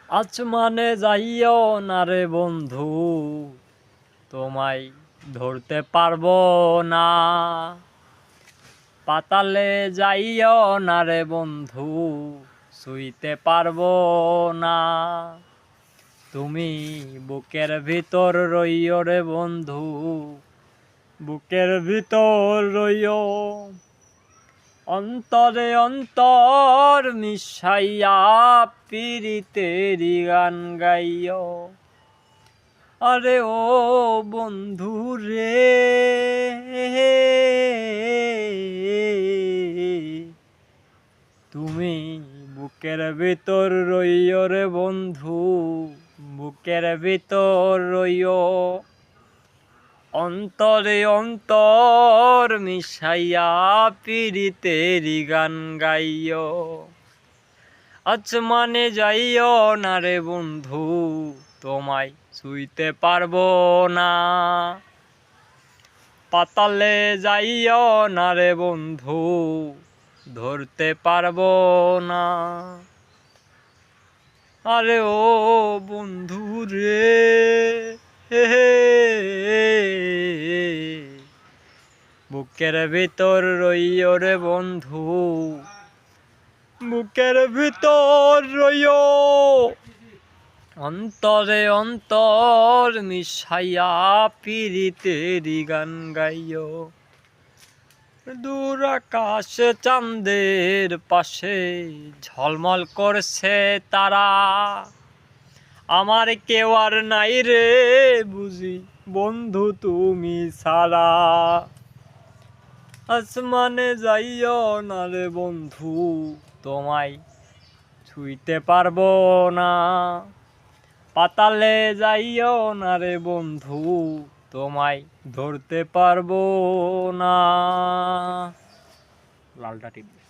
আসমানে যাইও না রে বন্ধু, তোমায় ধরতে পারবো না। পাতালে যাইও না রে বন্ধু, ছুঁইতে পারবো না। তুমি বুকের ভিতর রইও রে বন্ধু, বুকের ভিতর রইও। অন্তরে অন্তর মিশাইয়া পিরিতেরি গান গাইও। আরে ও বন্ধু রে, তুমি বুকের ভিতর রইও রে বন্ধু, বুকের ভিতর রইও। অন্তরে অন্তর মিশাইয়া পিরিতেরি গান গাইও। আসমানে যাইও না রে বন্ধু, তোমায় ছুঁইতে পারবো না। পাতালে যাইও না রে বন্ধু, ধরতে পারবো না। আরে ও বন্ধু রে, বুকের ভিতর রইও রে বন্ধু, বুকের ভিতর রইও। অন্তরে অন্তর মিশাইয়া পিরিতেরি গান গাইও। দূর আকাশে চাঁদের পাশে ঝলমল করছে তারা, আমার কেউ আর নাই রে বুঝি বন্ধু তুমি ছাড়া। আসমানে যাইও না রে বন্ধু, তোমায় ছুঁইতে পারবো না। পাতালে যাইও না রে বন্ধু, তোমায় ধরতে পারবো না। লালটা টিপবে।